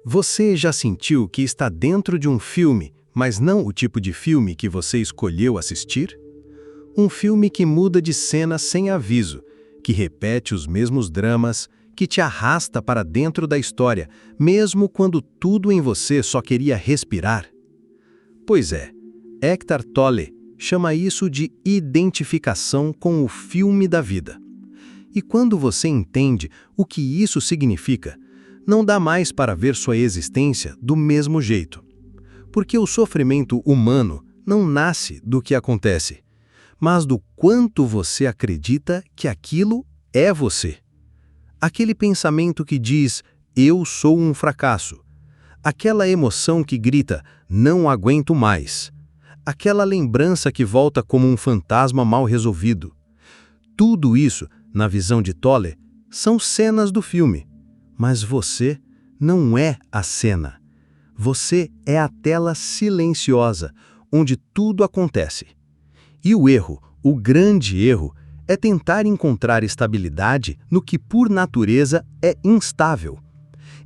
Você já sentiu que está dentro de um filme, mas não o tipo de filme que você escolheu assistir? Um filme que muda de cena sem aviso, que repete os mesmos dramas, que te arrasta para dentro da história, mesmo quando tudo em você só queria respirar? Pois é, Eckhart Tolle chama isso de identificação com o filme da vida. E quando você entende o que isso significa, não dá mais para ver sua existência do mesmo jeito. Porque o sofrimento humano não nasce do que acontece, mas do quanto você acredita que aquilo é você. Aquele pensamento que diz, eu sou um fracasso. Aquela emoção que grita, não aguento mais. Aquela lembrança que volta como um fantasma mal resolvido. Tudo isso, na visão de Tolle, são cenas do filme. Mas você não é a cena. Você é a tela silenciosa, onde tudo acontece. E o erro, o grande erro, é tentar encontrar estabilidade no que por natureza é instável.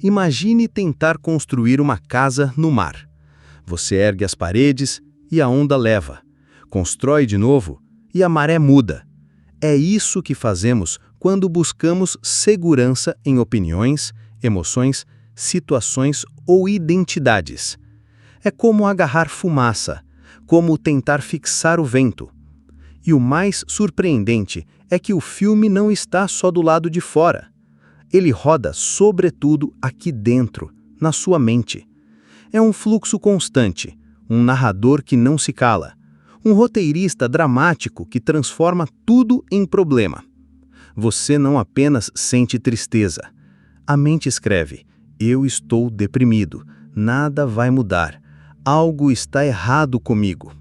Imagine tentar construir uma casa no mar. Você ergue as paredes e a onda leva. Constrói de novo e a maré muda. É isso que fazemos quando buscamos segurança em opiniões, emoções, situações ou identidades. É como agarrar fumaça, como tentar fixar o vento. E o mais surpreendente é que o filme não está só do lado de fora. Ele roda sobretudo aqui dentro, na sua mente. É um fluxo constante, um narrador que não se cala, um roteirista dramático que transforma tudo em problema. Você não apenas sente tristeza. A mente escreve, eu estou deprimido, nada vai mudar, algo está errado comigo.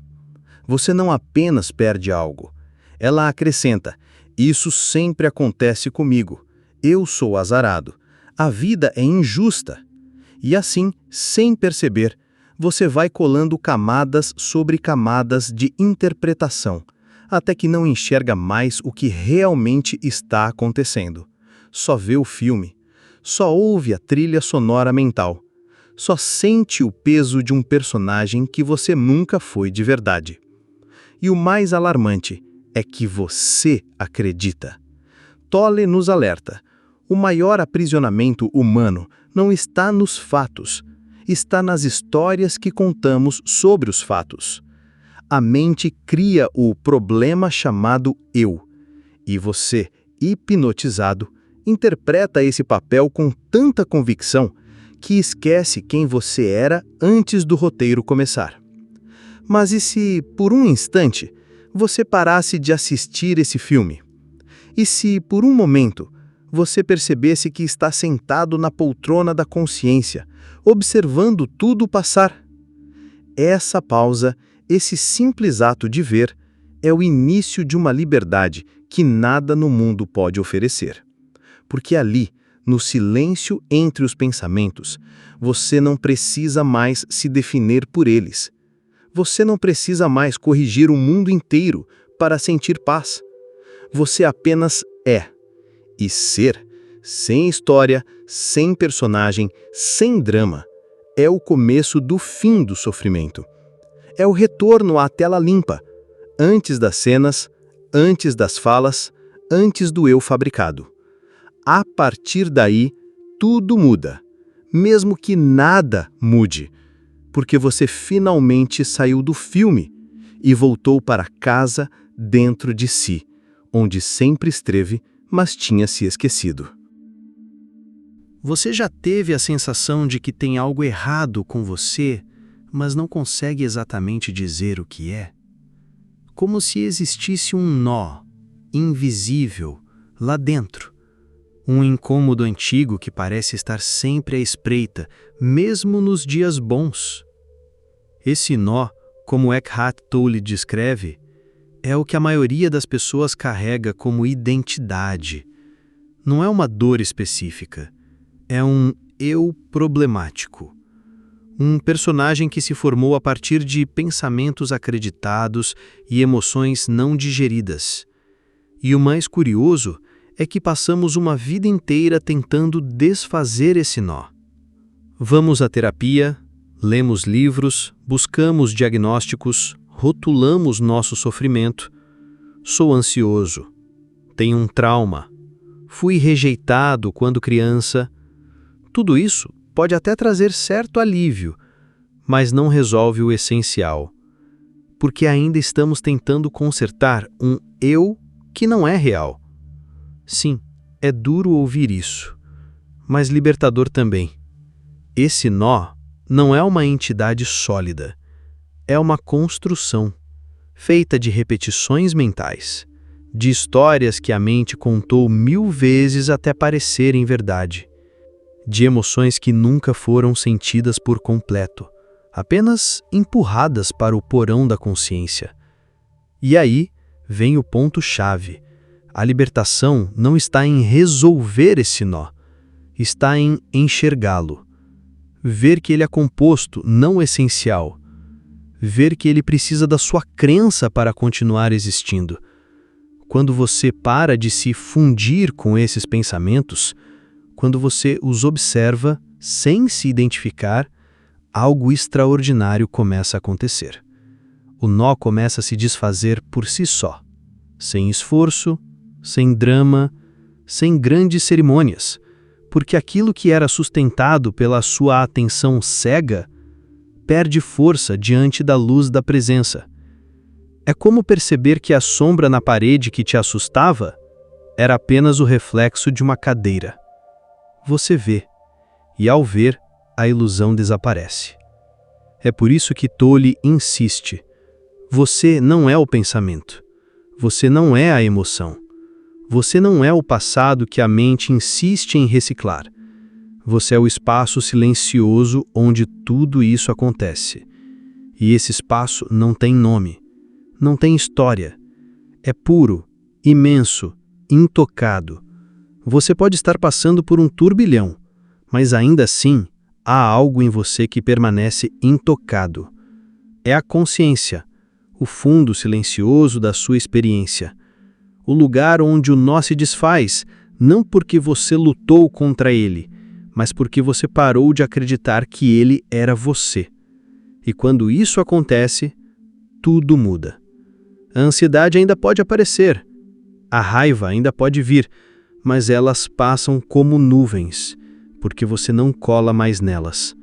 Você não apenas perde algo. Ela acrescenta, isso sempre acontece comigo, eu sou azarado, a vida é injusta. E assim, sem perceber, você vai colando camadas sobre camadas de interpretação, até que não enxerga mais o que realmente está acontecendo. Só vê o filme, só ouve a trilha sonora mental, só sente o peso de um personagem que você nunca foi de verdade. E o mais alarmante é que você acredita. Tolle nos alerta, o maior aprisionamento humano não está nos fatos, está nas histórias que contamos sobre os fatos. A mente cria o problema chamado eu, e você, hipnotizado, interpreta esse papel com tanta convicção que esquece quem você era antes do roteiro começar. Mas e se, por um instante, você parasse de assistir esse filme? E se, por um momento, você percebesse que está sentado na poltrona da consciência, observando tudo passar? Essa pausa, esse simples ato de ver, é o início de uma liberdade que nada no mundo pode oferecer. Porque ali, no silêncio entre os pensamentos, você não precisa mais se definir por eles. Você não precisa mais corrigir o mundo inteiro para sentir paz. Você apenas é. E ser, sem história, sem personagem, sem drama, é o começo do fim do sofrimento. É o retorno à tela limpa, antes das cenas, antes das falas, antes do eu fabricado. A partir daí, tudo muda, mesmo que nada mude, porque você finalmente saiu do filme e voltou para casa dentro de si, onde sempre esteve, mas tinha se esquecido. Você já teve a sensação de que tem algo errado com você, mas não consegue exatamente dizer o que é? Como se existisse um nó, invisível, lá dentro. Um incômodo antigo que parece estar sempre à espreita, mesmo nos dias bons. Esse nó, como Eckhart Tolle descreve, é o que a maioria das pessoas carrega como identidade. Não é uma dor específica, é um eu problemático. Um personagem que se formou a partir de pensamentos acreditados e emoções não digeridas. E o mais curioso é que passamos uma vida inteira tentando desfazer esse nó. Vamos à terapia, lemos livros, buscamos diagnósticos, rotulamos nosso sofrimento. Sou ansioso. Tenho um trauma. Fui rejeitado quando criança. Tudo isso pode até trazer certo alívio, mas não resolve o essencial, porque ainda estamos tentando consertar um eu que não é real. Sim, é duro ouvir isso, mas libertador também. Esse nó não é uma entidade sólida, é uma construção, feita de repetições mentais, de histórias que a mente contou 1000 vezes até parecerem verdade, de emoções que nunca foram sentidas por completo, apenas empurradas para o porão da consciência. E aí vem o ponto-chave. A libertação não está em resolver esse nó, está em enxergá-lo. Ver que ele é composto, não essencial. Ver que ele precisa da sua crença para continuar existindo. Quando você para de se fundir com esses pensamentos, quando você os observa sem se identificar, algo extraordinário começa a acontecer. O nó começa a se desfazer por si só, sem esforço, sem drama, sem grandes cerimônias, porque aquilo que era sustentado pela sua atenção cega perde força diante da luz da presença. É como perceber que a sombra na parede que te assustava era apenas o reflexo de uma cadeira. Você vê, e ao ver, a ilusão desaparece. É por isso que Tolle insiste. Você não é o pensamento. Você não é a emoção. Você não é o passado que a mente insiste em reciclar. Você é o espaço silencioso onde tudo isso acontece. E esse espaço não tem nome, não tem história. É puro, imenso, intocado. Você pode estar passando por um turbilhão, mas ainda assim há algo em você que permanece intocado. É a consciência, o fundo silencioso da sua experiência. O lugar onde o nó se desfaz, não porque você lutou contra ele, mas porque você parou de acreditar que ele era você. E quando isso acontece, tudo muda. A ansiedade ainda pode aparecer, a raiva ainda pode vir, mas elas passam como nuvens, porque você não cola mais nelas.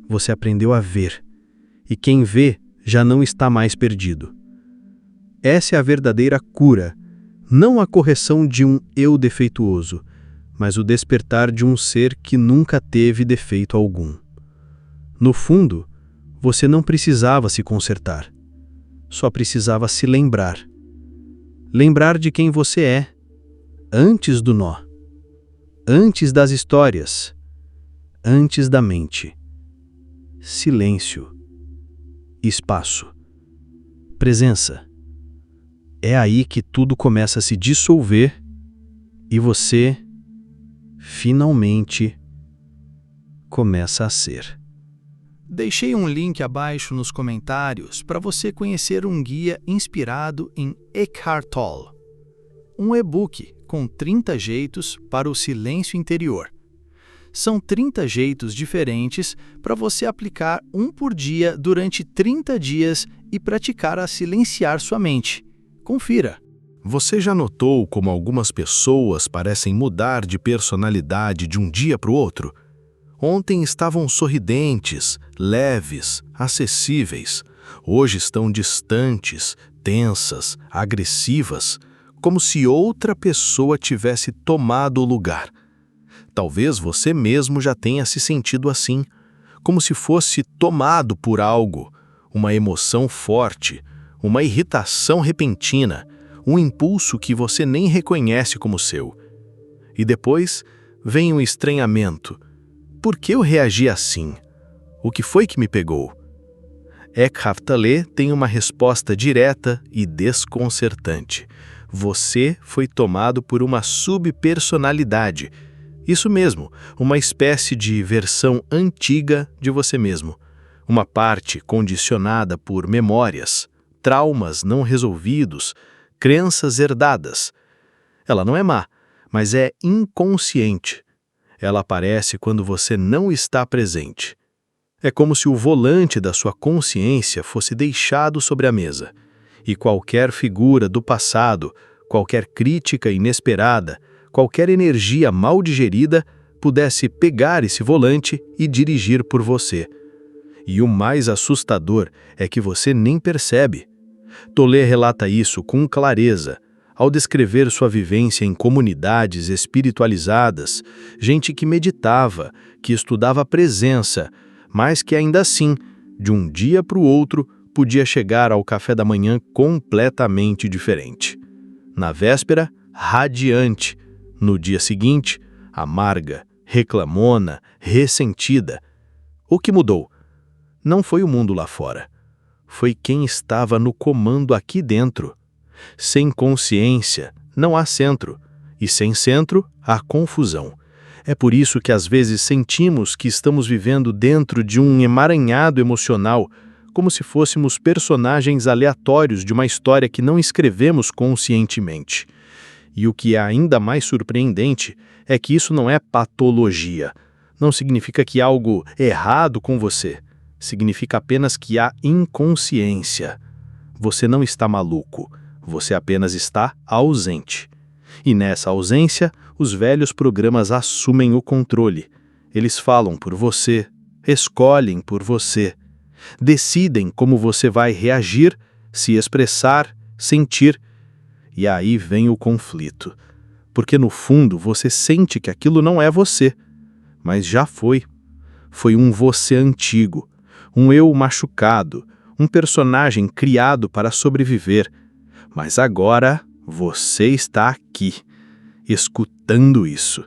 Você aprendeu a ver, e quem vê já não está mais perdido. Essa é a verdadeira cura, não a correção de um eu defeituoso, mas o despertar de um ser que nunca teve defeito algum. No fundo, você não precisava se consertar, só precisava se lembrar. Lembrar de quem você é, antes do nó, antes das histórias, antes da mente. Silêncio, espaço, presença. É aí que tudo começa a se dissolver e você, finalmente, começa a ser. Deixei um link abaixo nos comentários para você conhecer um guia inspirado em Eckhart Tolle. Um e-book com 30 jeitos para o silêncio interior. São 30 jeitos diferentes para você aplicar um por dia durante 30 dias e praticar a silenciar sua mente. Confira. Você já notou como algumas pessoas parecem mudar de personalidade de um dia para o outro? Ontem estavam sorridentes, leves, acessíveis. Hoje estão distantes, tensas, agressivas, como se outra pessoa tivesse tomado o lugar. Talvez você mesmo já tenha se sentido assim, como se fosse tomado por algo, uma emoção forte, uma irritação repentina, um impulso que você nem reconhece como seu. E depois vem um estranhamento. Por que eu reagi assim? O que foi que me pegou? Eckhart Tolle tem uma resposta direta e desconcertante. Você foi tomado por uma subpersonalidade. Isso mesmo, uma espécie de versão antiga de você mesmo. Uma parte condicionada por memórias, traumas não resolvidos, crenças herdadas. Ela não é má, mas é inconsciente. Ela aparece quando você não está presente. É como se o volante da sua consciência fosse deixado sobre a mesa, e qualquer figura do passado, qualquer crítica inesperada, qualquer energia mal digerida pudesse pegar esse volante e dirigir por você. E o mais assustador é que você nem percebe. Tolle relata isso com clareza, ao descrever sua vivência em comunidades espiritualizadas, gente que meditava, que estudava a presença, mas que ainda assim, de um dia para o outro, podia chegar ao café da manhã completamente diferente. Na véspera, radiante. No dia seguinte, amarga, reclamona, ressentida. O que mudou? Não foi o mundo lá fora. Foi quem estava no comando aqui dentro. Sem consciência, não há centro. E sem centro, há confusão. É por isso que às vezes sentimos que estamos vivendo dentro de um emaranhado emocional, como se fôssemos personagens aleatórios de uma história que não escrevemos conscientemente. E o que é ainda mais surpreendente é que isso não é patologia. Não significa que há algo errado com você. Significa apenas que há inconsciência. Você não está maluco. Você apenas está ausente. E nessa ausência, os velhos programas assumem o controle. Eles falam por você, escolhem por você, decidem como você vai reagir, se expressar, sentir. E aí vem o conflito. Porque no fundo você sente que aquilo não é você, mas já foi. Foi um você antigo, um eu machucado, um personagem criado para sobreviver. Mas agora você está aqui, escutando isso.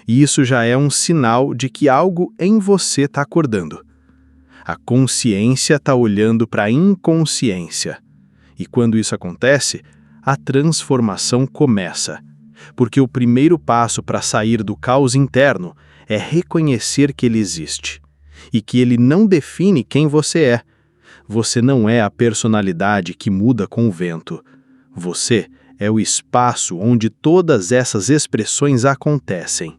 E isso já é um sinal de que algo em você está acordando. A consciência está olhando para a inconsciência. E quando isso acontece, a transformação começa. Porque o primeiro passo para sair do caos interno é reconhecer que ele existe. E que ele não define quem você é. Você não é a personalidade que muda com o vento. Você é o espaço onde todas essas expressões acontecem.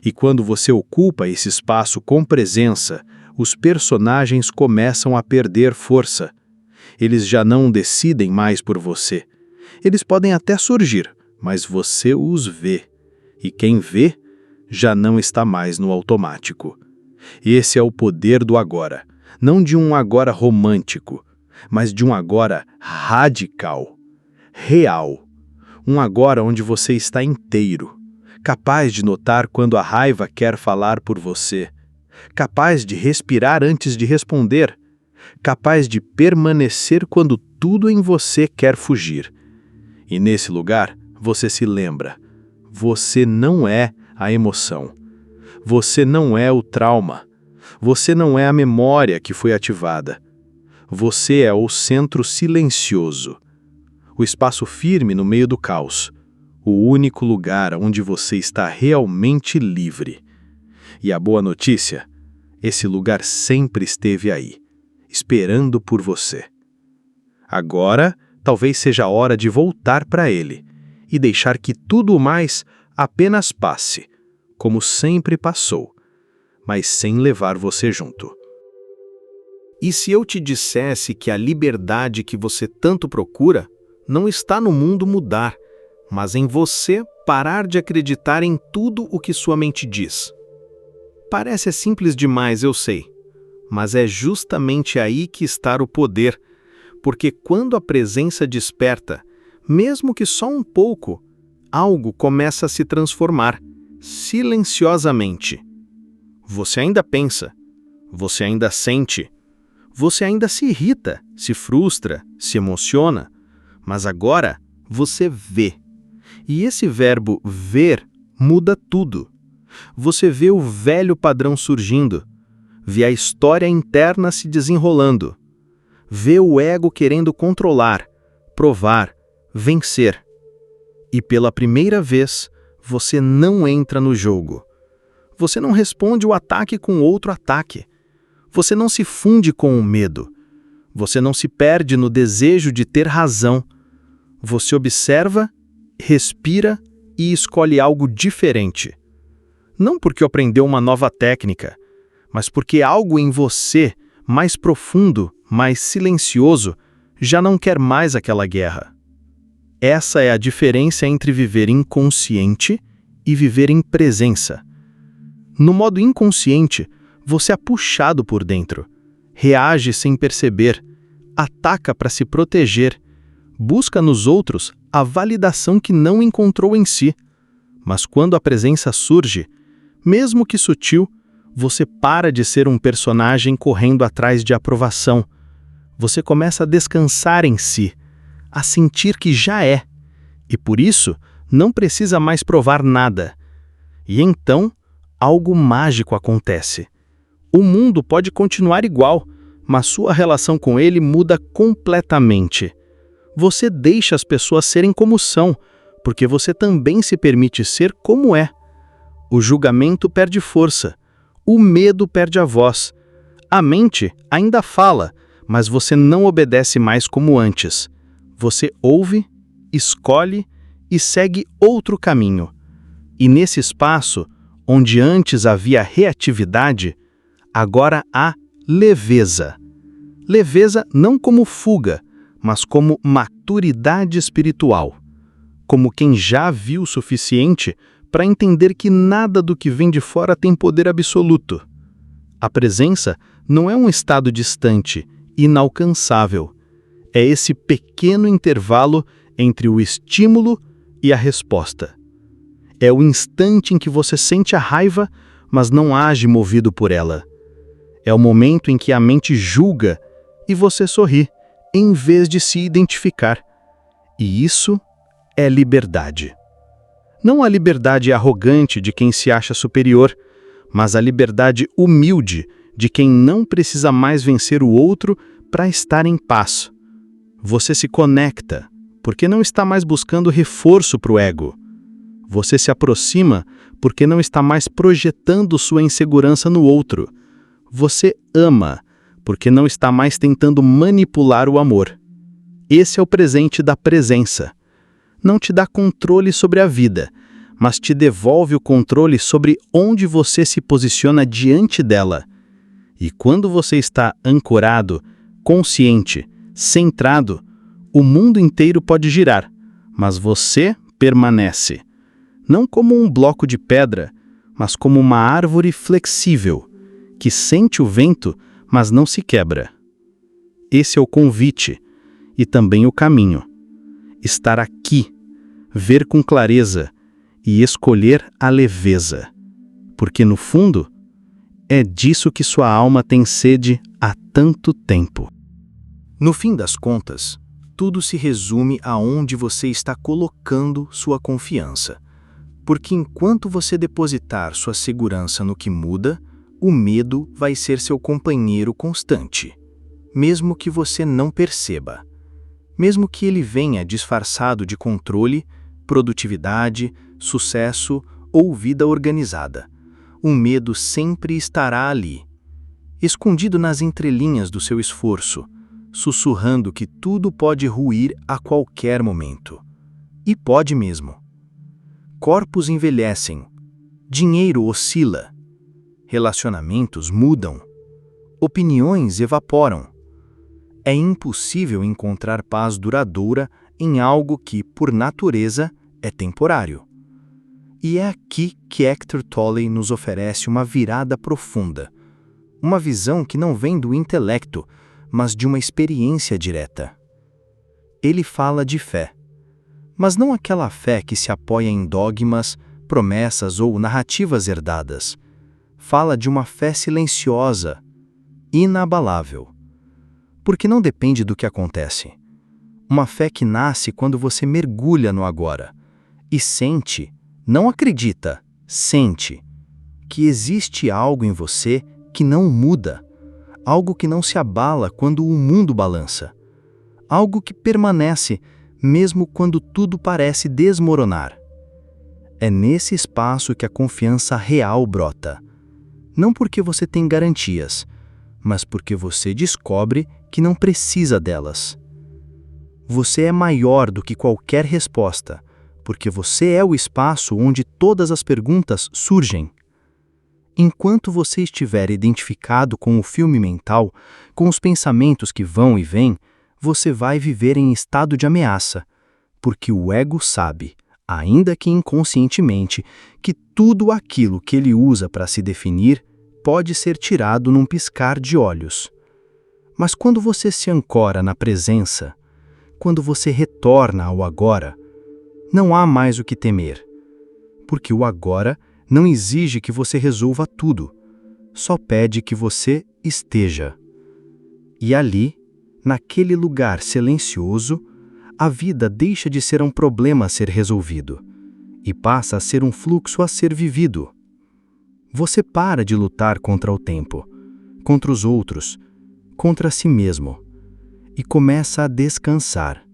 E quando você ocupa esse espaço com presença, os personagens começam a perder força. Eles já não decidem mais por você. Eles podem até surgir, mas você os vê. E quem vê, já não está mais no automático. Esse é o poder do agora. Não de um agora romântico, mas de um agora radical. Real. Um agora onde você está inteiro, capaz de notar quando a raiva quer falar por você, capaz de respirar antes de responder, capaz de permanecer quando tudo em você quer fugir. E nesse lugar, você se lembra, você não é a emoção, você não é o trauma, você não é a memória que foi ativada, você é o centro silencioso. O espaço firme no meio do caos, o único lugar onde você está realmente livre. E a boa notícia, esse lugar sempre esteve aí, esperando por você. Agora, talvez seja a hora de voltar para ele e deixar que tudo mais apenas passe, como sempre passou, mas sem levar você junto. E se eu te dissesse que a liberdade que você tanto procura não está no mundo mudar, mas em você parar de acreditar em tudo o que sua mente diz? Parece simples demais, eu sei, mas é justamente aí que está o poder, porque quando a presença desperta, mesmo que só um pouco, algo começa a se transformar, silenciosamente. Você ainda pensa, você ainda sente, você ainda se irrita, se frustra, se emociona, mas agora você vê. E esse verbo ver muda tudo. Você vê o velho padrão surgindo, vê a história interna se desenrolando, vê o ego querendo controlar, provar, vencer. E pela primeira vez, você não entra no jogo. Você não responde o ataque com outro ataque. Você não se funde com o medo. Você não se perde no desejo de ter razão. Você observa, respira e escolhe algo diferente. Não porque aprendeu uma nova técnica, mas porque algo em você, mais profundo, mais silencioso, já não quer mais aquela guerra. Essa é a diferença entre viver inconsciente e viver em presença. No modo inconsciente, você é puxado por dentro, reage sem perceber, ataca para se proteger, busca nos outros a validação que não encontrou em si. Mas quando a presença surge, mesmo que sutil, você para de ser um personagem correndo atrás de aprovação. Você começa a descansar em si, a sentir que já é, e por isso não precisa mais provar nada. E então, algo mágico acontece. O mundo pode continuar igual, mas sua relação com ele muda completamente. Você deixa as pessoas serem como são, porque você também se permite ser como é. O julgamento perde força, o medo perde a voz. A mente ainda fala, mas você não obedece mais como antes. Você ouve, escolhe e segue outro caminho. E nesse espaço, onde antes havia reatividade, agora há leveza. Leveza não como fuga, mas como maturidade espiritual. Como quem já viu o suficiente para entender que nada do que vem de fora tem poder absoluto. A presença não é um estado distante, inalcançável. É esse pequeno intervalo entre o estímulo e a resposta. É o instante em que você sente a raiva, mas não age movido por ela. É o momento em que a mente julga e você sorri, em vez de se identificar. E isso é liberdade. Não a liberdade arrogante de quem se acha superior, mas a liberdade humilde de quem não precisa mais vencer o outro para estar em paz. Você se conecta, porque não está mais buscando reforço para o ego. Você se aproxima porque não está mais projetando sua insegurança no outro. Você ama, porque não está mais tentando manipular o amor. Esse é o presente da presença. Não te dá controle sobre a vida, mas te devolve o controle sobre onde você se posiciona diante dela. E quando você está ancorado, consciente, centrado, o mundo inteiro pode girar, mas você permanece. Não como um bloco de pedra, mas como uma árvore flexível, que sente o vento, mas não se quebra. Esse é o convite e também o caminho. Estar aqui, ver com clareza e escolher a leveza. Porque, no fundo, é disso que sua alma tem sede há tanto tempo. No fim das contas, tudo se resume a onde você está colocando sua confiança. Porque enquanto você depositar sua segurança no que muda, o medo vai ser seu companheiro constante, mesmo que você não perceba. Mesmo que ele venha disfarçado de controle, produtividade, sucesso ou vida organizada, o medo sempre estará ali, escondido nas entrelinhas do seu esforço, sussurrando que tudo pode ruir a qualquer momento. E pode mesmo. Corpos envelhecem, dinheiro oscila, relacionamentos mudam, opiniões evaporam. É impossível encontrar paz duradoura em algo que, por natureza, é temporário. E é aqui que Eckhart Tolle nos oferece uma virada profunda, uma visão que não vem do intelecto, mas de uma experiência direta. Ele fala de fé, mas não aquela fé que se apoia em dogmas, promessas ou narrativas herdadas. Fala de uma fé silenciosa, inabalável. Porque não depende do que acontece. Uma fé que nasce quando você mergulha no agora e sente, não acredita, sente, que existe algo em você que não muda, algo que não se abala quando o mundo balança, algo que permanece mesmo quando tudo parece desmoronar. É nesse espaço que a confiança real brota. Não porque você tem garantias, mas porque você descobre que não precisa delas. Você é maior do que qualquer resposta, porque você é o espaço onde todas as perguntas surgem. Enquanto você estiver identificado com o filme mental, com os pensamentos que vão e vêm, você vai viver em estado de ameaça, porque o ego sabe, ainda que inconscientemente, que tudo aquilo que ele usa para se definir pode ser tirado num piscar de olhos. Mas quando você se ancora na presença, quando você retorna ao agora, não há mais o que temer, porque o agora não exige que você resolva tudo, só pede que você esteja. E ali, naquele lugar silencioso, a vida deixa de ser um problema a ser resolvido e passa a ser um fluxo a ser vivido. Você para de lutar contra o tempo, contra os outros, contra si mesmo e começa a descansar.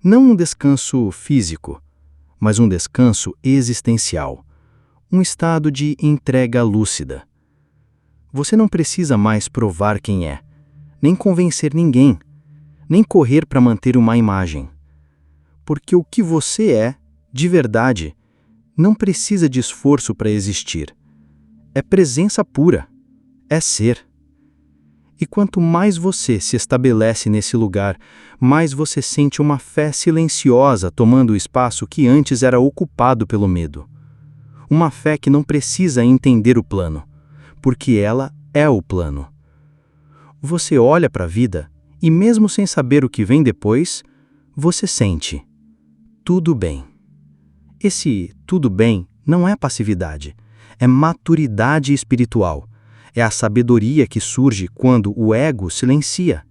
Não um descanso físico, mas um descanso existencial, um estado de entrega lúcida. Você não precisa mais provar quem é, nem convencer ninguém, nem correr para manter uma imagem. Porque o que você é, de verdade, não precisa de esforço para existir. É presença pura, é ser. E quanto mais você se estabelece nesse lugar, mais você sente uma fé silenciosa tomando o espaço que antes era ocupado pelo medo. Uma fé que não precisa entender o plano, porque ela é o plano. Você olha para a vida e, mesmo sem saber o que vem depois, você sente: tudo bem. Esse tudo bem não é passividade, é maturidade espiritual. É a sabedoria que surge quando o ego silencia.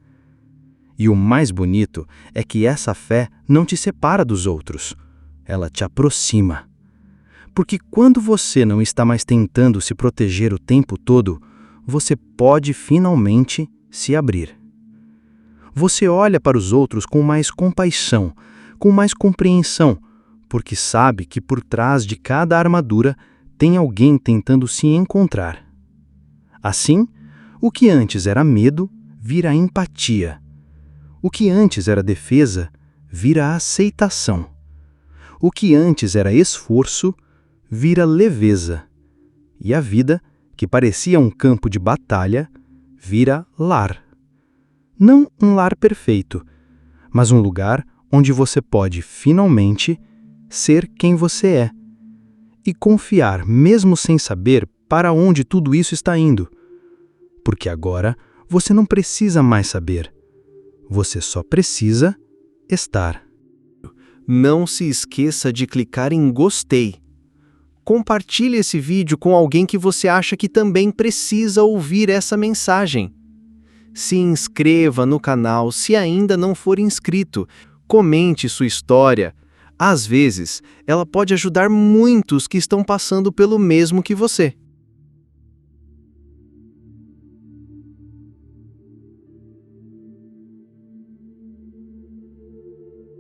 E o mais bonito é que essa fé não te separa dos outros, ela te aproxima. Porque quando você não está mais tentando se proteger o tempo todo, você pode finalmente se abrir. Você olha para os outros com mais compaixão, com mais compreensão, porque sabe que por trás de cada armadura tem alguém tentando se encontrar. Assim, o que antes era medo vira empatia. O que antes era defesa vira aceitação. O que antes era esforço vira leveza. E a vida, que parecia um campo de batalha, vira lar. Não um lar perfeito, mas um lugar onde você pode finalmente ser quem você é e confiar, mesmo sem saber para onde tudo isso está indo. Porque agora você não precisa mais saber. Você só precisa estar. Não se esqueça de clicar em gostei. Compartilhe esse vídeo com alguém que você acha que também precisa ouvir essa mensagem. Se inscreva no canal se ainda não for inscrito. Comente sua história. Às vezes, ela pode ajudar muitos que estão passando pelo mesmo que você.